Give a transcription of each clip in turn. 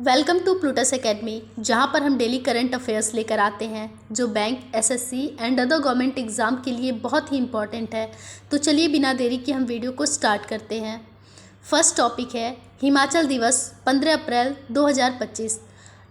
Welcome to Plutus academy, जहां पर हम डेली करंट अफेयर्स लेकर आते हैं जो bank, SSC and other government exam के लिए बहुत ही इंपॉर्टेंट है। तो चलिए बिना देरी के हम वीडियो को स्टार्ट करते हैं। फर्स्ट टॉपिक है हिमाचल दिवस 15 अप्रैल 2025।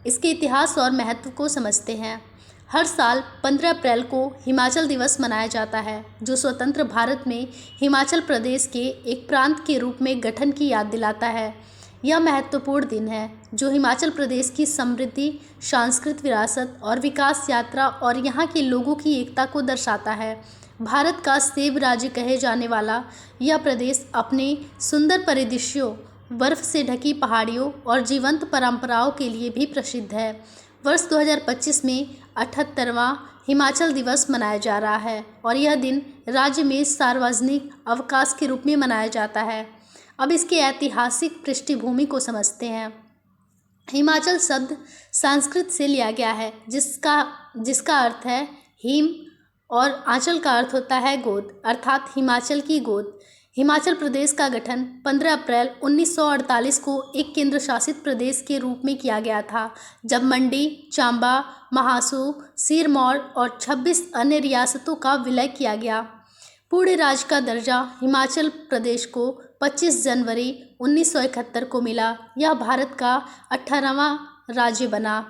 इसके इतिहास और महत्व को समझते हैं। हर साल 15 अप्रैल को हिमाचल दिवस मनाया जाता है, जो स्वतंत्र भारत में हिमाचल प्रदेश के एक प्रांत के रूप में गठन की याद दिलाता है। यह महत्वपूर्ण दिन है जो हिमाचल प्रदेश की समृद्धि, सांस्कृतिक विरासत और विकास यात्रा और यहाँ के लोगों की एकता को दर्शाता है। भारत का सेब राज्य कहे जाने वाला यह प्रदेश अपने सुंदर परिदृश्यों, बर्फ से ढकी पहाड़ियों और जीवंत परंपराओं के लिए भी प्रसिद्ध है। वर्ष 2025 में 78वां हिमाचल दिवस मनाया जा रहा है और यह दिन राज्य में सार्वजनिक अवकाश के रूप में मनाया जाता है। अब इसके ऐतिहासिक पृष्ठभूमि को समझते हैं। हिमाचल शब्द संस्कृत से लिया गया है, जिसका अर्थ है हिम, और आंचल का अर्थ होता है गोद, अर्थात हिमाचल की गोद। हिमाचल प्रदेश का गठन 15 अप्रैल 1948 को एक केंद्र शासित प्रदेश के रूप में किया गया था, जब मंडी, चंबा, महासू, सिरमौर और 26 अन्य रियासतों का विलय किया गया। पूर्ण राज्य का दर्जा हिमाचल प्रदेश को 25 जनवरी 1971 को मिला। यह भारत का 18वां राज्य बना।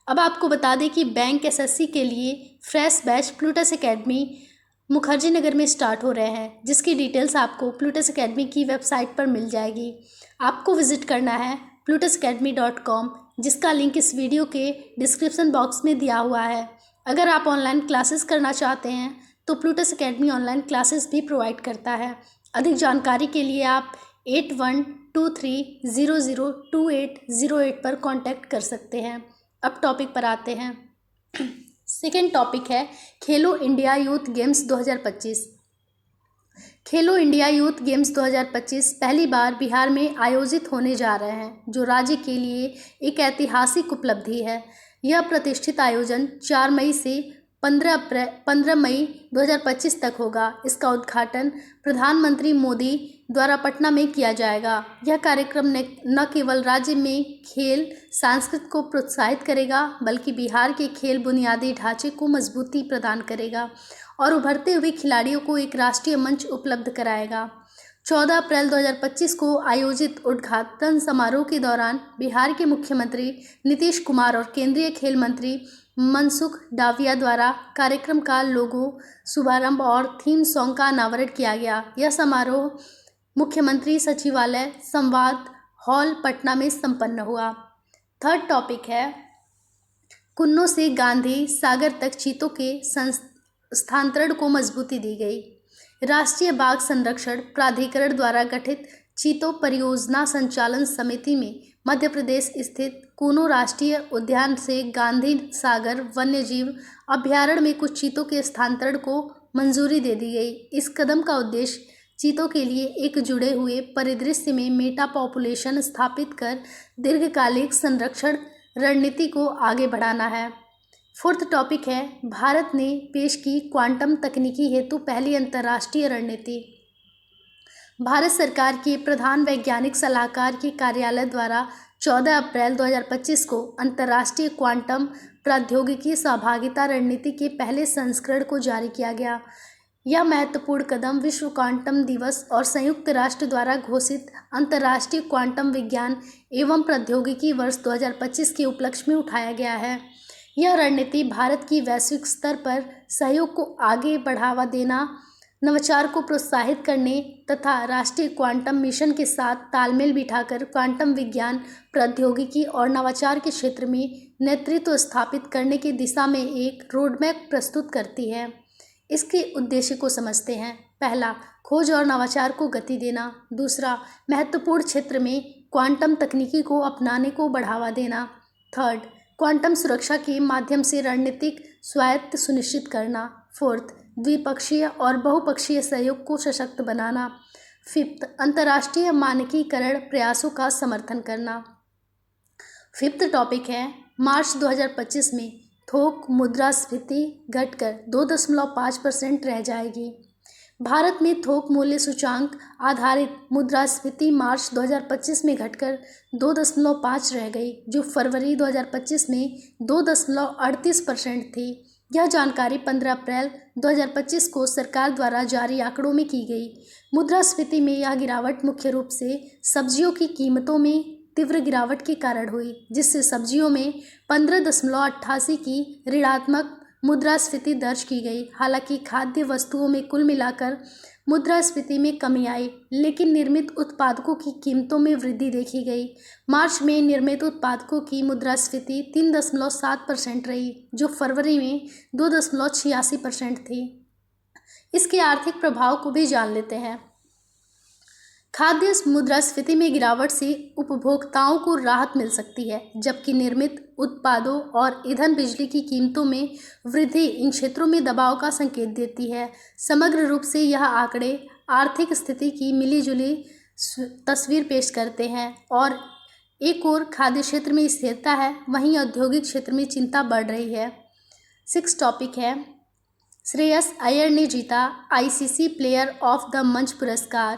अब आपको बता दें कि बैंक एसएससी के लिए fresh batch Plutus academy Mukherjee Nagar में स्टार्ट हो रहे हैं, जिसकी डिटेल्स आपको प्लूटस एकेडमी की वेबसाइट पर मिल जाएगी। आपको विजिट करना है plutusacademy.com, जिसका लिंक इस वीडियो के डिस्क्रिप्शन बॉक्स में दिया हुआ है। अगर आप ऑनलाइन क्लासेस करना चाहते हैं तो प्लूटस एकेडमी ऑनलाइन क्लासेस भी प्रोवाइड करता है। अधिक जानकारी के लिए आप 8123002808 पर कांटेक्ट कर सकते हैं। अब टॉपिक पर आते हैं। सेकेंड टॉपिक है खेलो इंडिया यूथ गेम्स 2025। खेलो इंडिया यूथ गेम्स 2025 पहली बार बिहार में आयोजित होने जा रहे हैं, जो राज्य के लिए एक ऐतिहासिक उपलब्धि है। यह प्रतिष्ठित आयोजन 4 मई से 15 मई 2025 तक होगा। इसका उद्घाटन प्रधानमंत्री मोदी द्वारा पटना में किया जाएगा। यह कार्यक्रम न केवल राज्य में खेल संस्कृति को प्रोत्साहित करेगा, बल्कि बिहार के खेल बुनियादी ढांचे को मजबूती प्रदान करेगा और उभरते हुए खिलाड़ियों को एक राष्ट्रीय मंच उपलब्ध कराएगा। 14 अप्रैल 2025 को आयोजित उद्घाटन समारोह के दौरान बिहार के मुख्यमंत्री नीतीश कुमार और केंद्रीय खेल मंत्री मनसुख डाविया द्वारा कार्यक्रम का लोगो, शुभारंभ और थीम सॉन्ग का अनावरण किया गया। यह समारोह मुख्यमंत्री सचिवालय संवाद हॉल पटना में संपन्न हुआ। थर्ड टॉपिक है कुन्नू से गांधी सागर तक चीतों के स्थानांतरण को मजबूती दी गई। राष्ट्रीय बाघ संरक्षण प्राधिकरण द्वारा गठित चीतो परियोजना संचालन समिति में मध्य प्रदेश स्थित कुन्नू राष्ट्रीय उद्यान से गांधी सागर वन्यजीव अभ्यारण्य में कुछ चीतों के स्थानांतरण को मंजूरी दे दी गई। इस कदम का उद्देश्य चीतों के लिए एक जुड़े हुए परिदृश्य में मेटा पॉपुलेशन स्थापित कर दीर्घकालिक संरक्षण रणनीति को आगे बढ़ाना है। फोर्थ टॉपिक है भारत ने पेश की क्वांटम तकनीकी हेतु पहली अंतर्राष्ट्रीय रणनीति। भारत सरकार के प्रधान वैज्ञानिक सलाहकार के कार्यालय द्वारा 14 अप्रैल 2025 को अंतर्राष्ट्रीय क्वांटम प्रौद्योगिकी सहभागिता रणनीति के पहले संस्करण को जारी किया गया। यह महत्वपूर्ण कदम विश्व क्वांटम दिवस और संयुक्त राष्ट्र द्वारा घोषित अंतर्राष्ट्रीय क्वांटम विज्ञान एवं प्रौद्योगिकी वर्ष 2025 के उपलक्ष्य में उठाया गया है। यह रणनीति भारत की वैश्विक स्तर पर सहयोग को आगे बढ़ावा देना, नवाचार को प्रोत्साहित करने तथा राष्ट्रीय क्वांटम मिशन के साथ तालमेल बिठाकर क्वांटम विज्ञान, प्रौद्योगिकी और नवाचार के क्षेत्र में नेतृत्व स्थापित करने की दिशा में एक रोडमैप प्रस्तुत करती है। इसके उद्देश्य को समझते हैं। पहला, खोज और नवाचार को गति देना। दूसरा, महत्वपूर्ण क्षेत्र में क्वांटम तकनीकी को अपनाने को बढ़ावा देना। थर्ड, क्वांटम सुरक्षा के माध्यम से रणनीतिक स्वायत्त सुनिश्चित करना। फोर्थ, द्विपक्षीय और बहुपक्षीय सहयोग को सशक्त बनाना। फिफ्थ, अंतर्राष्ट्रीय मानकीकरण प्रयासों का समर्थन करना। फिफ्थ टॉपिक है मार्च 2025 में थोक मुद्रास्फीति घटकर 2.5% रह जाएगी। भारत में थोक मूल्य सूचांक आधारित मुद्रास्फीति मार्च 2025 में घटकर 2.5 रह गई, जो फरवरी 2025 में 2.38% थी। यह जानकारी 15 अप्रैल 2025 को सरकार द्वारा जारी आंकड़ों में की गई। मुद्रास्फीति में यह गिरावट मुख्य रूप से सब्जियों की कीमतों में तीव्र गिरावट के कारण हुई, जिससे सब्जियों में 15.88 की ऋणात्मक मुद्रास्फीति दर्ज की गई। हालांकि खाद्य वस्तुओं में कुल मिलाकर मुद्रास्फीति में कमी आई, लेकिन निर्मित उत्पादों की कीमतों में वृद्धि देखी गई। मार्च में निर्मित उत्पादों की मुद्रास्फीति 3.7% रही, जो फरवरी में 2.86% थी। इसके आर्थिक प्रभाव को भी जान लेते हैं। खाद्य मुद्रास्फीति में गिरावट से उपभोक्ताओं को राहत मिल सकती है, जबकि निर्मित उत्पादों और ईंधन बिजली की कीमतों में वृद्धि इन क्षेत्रों में दबाव का संकेत देती है। समग्र रूप से यह आंकड़े आर्थिक स्थिति की मिलीजुली तस्वीर पेश करते हैं और एक ओर खाद्य क्षेत्र में स्थिरता है, वहीं औद्योगिक क्षेत्र में चिंता बढ़ रही है। 6 टॉपिक है, श्रेयस अय्यर ने जीता आईसीसी प्लेयर ऑफ द मंच पुरस्कार।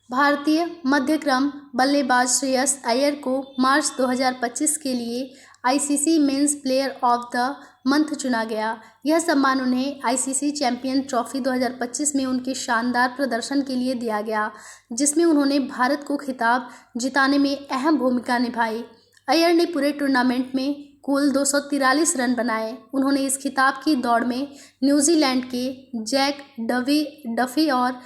भारतीय मध्यक्रम बल्लेबाज श्रेयस अय्यर को मार्च 2025 के लिए ICC men's player of the month चुना गया। यह सम्मान उन्हें आईसीसी चैंपियन ट्रॉफी 2025 में उनके शानदार प्रदर्शन के लिए दिया गया, जिसमें उन्होंने भारत को खिताब जिताने में अहम भूमिका निभाई। अय्यर ने पूरे टूर्नामेंट में कुल 243 रन बनाए। उन्होंने इस खिताब की दौड़ में न्यूजीलैंड के जैक डफी और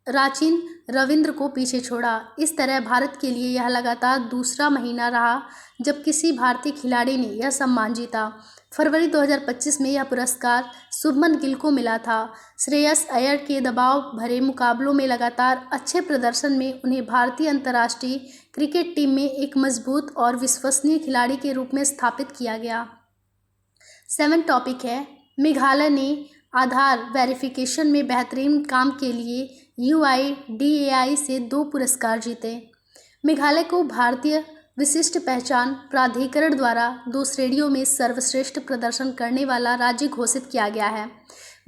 राचिन रविंद्र को पीछे छोड़ा। इस तरह भारत के लिए यह लगातार दूसरा महीना रहा जब किसी भारतीय खिलाड़ी ने यह सम्मान जीता। फरवरी 2025 में यह पुरस्कार शुभमन गिल को मिला था। श्रेयस अय्यर के दबाव भरे मुकाबलों में लगातार अच्छे प्रदर्शन में उन्हें भारतीय अंतर्राष्ट्रीय क्रिकेट टीम में एक मजबूत और विश्वसनीय खिलाड़ी के रूप में स्थापित किया गया। 7 टॉपिक है, मेघालय ने आधार वेरिफिकेशन में बेहतरीन काम के लिए UIDAI से 2 पुरस्कार जीते। मेघालय को भारतीय विशिष्ट पहचान प्राधिकरण द्वारा 2 श्रेणियों में सर्वश्रेष्ठ प्रदर्शन करने वाला राज्य घोषित किया गया है।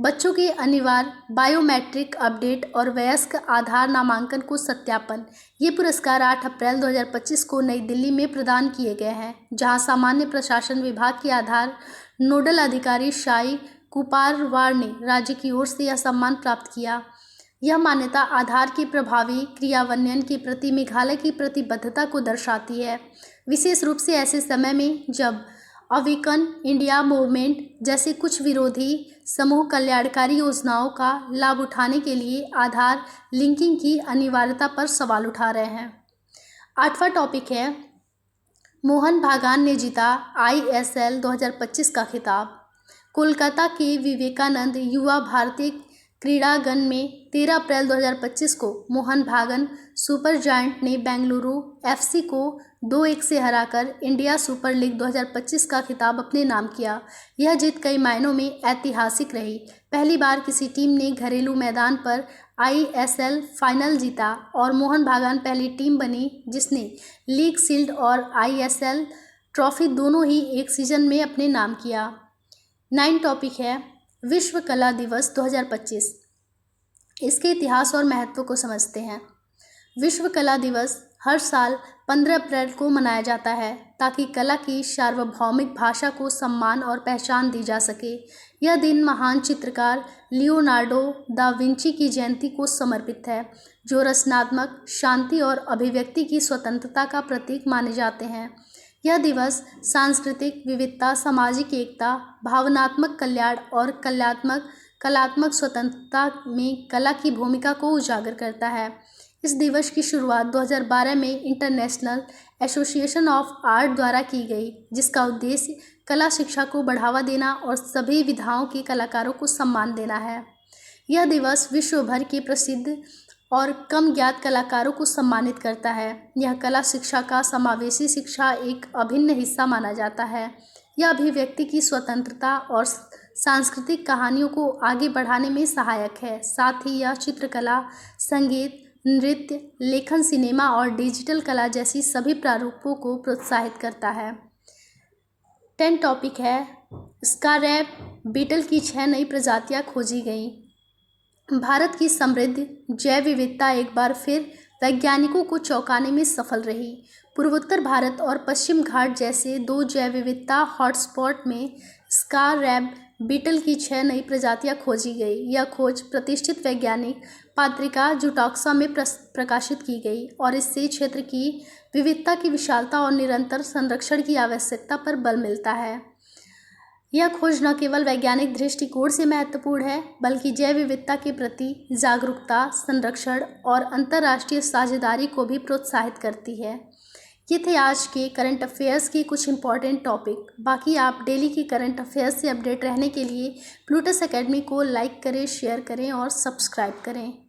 बच्चों के अनिवार्य बायोमेट्रिक अपडेट और वयस्क आधार नामांकन को सत्यापन। ये पुरस्कार 8 अप्रैल 2025 को नई दिल्ली में प्रदान किए गए हैं, जहां सामान्य प्रशासन विभाग के आधार नोडल अधिकारी शाई कुपारवार ने राज्य की ओर से यह सम्मान प्राप्त किया। यह मान्यता आधार के प्रभावी क्रियान्वयन के प्रति मेघालय की प्रतिबद्धता को दर्शाती है, विशेष रूप से ऐसे समय में जब अवेकन इंडिया मूवमेंट जैसे कुछ विरोधी समूह कल्याणकारी योजनाओं का लाभ उठाने के लिए आधार लिंकिंग की अनिवार्यता पर सवाल उठा रहे हैं। 8वां टॉपिक है, मोहन बागान ने जीता ISL 2025 का खिताब। कोलकाता के विवेकानंद युवा भारतीय क्रीड़ांगन में 13 अप्रैल 2025 को मोहन बागान सुपर जायंट ने बेंगलुरु FC को 2-1 से हराकर इंडिया सुपर लीग 2025 का खिताब अपने नाम किया। यह जीत कई मायनों में ऐतिहासिक रही। पहली बार किसी टीम ने घरेलू मैदान पर ISL फाइनल जीता और मोहन बागान पहली टीम बनी जिसने लीग शील्ड और ISL ट्रॉफी दोनों ही एक सीजन में अपने नाम किया। 9 टॉपिक है, विश्व कला दिवस 2025। इसके इतिहास और महत्व को समझते हैं। विश्व कला दिवस हर साल 15 अप्रैल को मनाया जाता है ताकि कला की सार्वभौमिक भाषा को सम्मान और पहचान दी जा सके। यह दिन महान चित्रकार लियोनार्डो दा विंची की जयंती को समर्पित है, जो रचनात्मक शांति और अभिव्यक्ति की स्वतंत्रता का प्रतीक माने जाते हैं। यह दिवस सांस्कृतिक विविधता, सामाजिक एकता, भावनात्मक कल्याण और कलात्मक स्वतंत्रता में कला की भूमिका को उजागर करता है। इस दिवस की शुरुआत 2012 में इंटरनेशनल एसोसिएशन ऑफ आर्ट द्वारा की गई, जिसका उद्देश्य कला शिक्षा को बढ़ावा देना और सभी विधाओं के कलाकारों को सम्मान देना है। यह दिवस विश्व भर के प्रसिद्ध और कम ज्ञात कलाकारों को सम्मानित करता है। यह कला शिक्षा का समावेशी शिक्षा एक अभिन्न हिस्सा माना जाता है। यह अभिव्यक्ति की स्वतंत्रता और सांस्कृतिक कहानियों को आगे बढ़ाने में सहायक है। साथ ही यह चित्रकला, संगीत, नृत्य, लेखन, सिनेमा और डिजिटल कला जैसी सभी प्रारूपों को प्रोत्साहित करता है। 10 टॉपिक है, स्कारैब बीटल की 6 नई प्रजातियां खोजी गईं। भारत की समृद्ध जैव विविधता एक बार फिर वैज्ञानिकों को चौंकाने में सफल रही। पूर्वोत्तर भारत और पश्चिम घाट जैसे 2 जैव विविधता हॉटस्पॉट में स्कारैब बीटल की 6 नई प्रजातियां खोजी गई। यह खोज प्रतिष्ठित वैज्ञानिक पत्रिका जूटॉक्सा में प्रकाशित की गई और इससे क्षेत्र की विविधता की विशालता और निरंतर संरक्षण की आवश्यकता पर बल मिलता है। यह खोज न केवल वैज्ञानिक दृष्टिकोण से महत्वपूर्ण है, बल्कि जैव विविधता के प्रति जागरूकता, संरक्षण और अंतर्राष्ट्रीय साझेदारी को भी प्रोत्साहित करती है। ये थे आज के करंट अफेयर्स के कुछ इंपॉर्टेंट टॉपिक। बाकी आप डेली की करंट अफेयर्स से अपडेट रहने के लिए प्लूटस एकेडमी को लाइक करें, शेयर करें और सब्सक्राइब करें।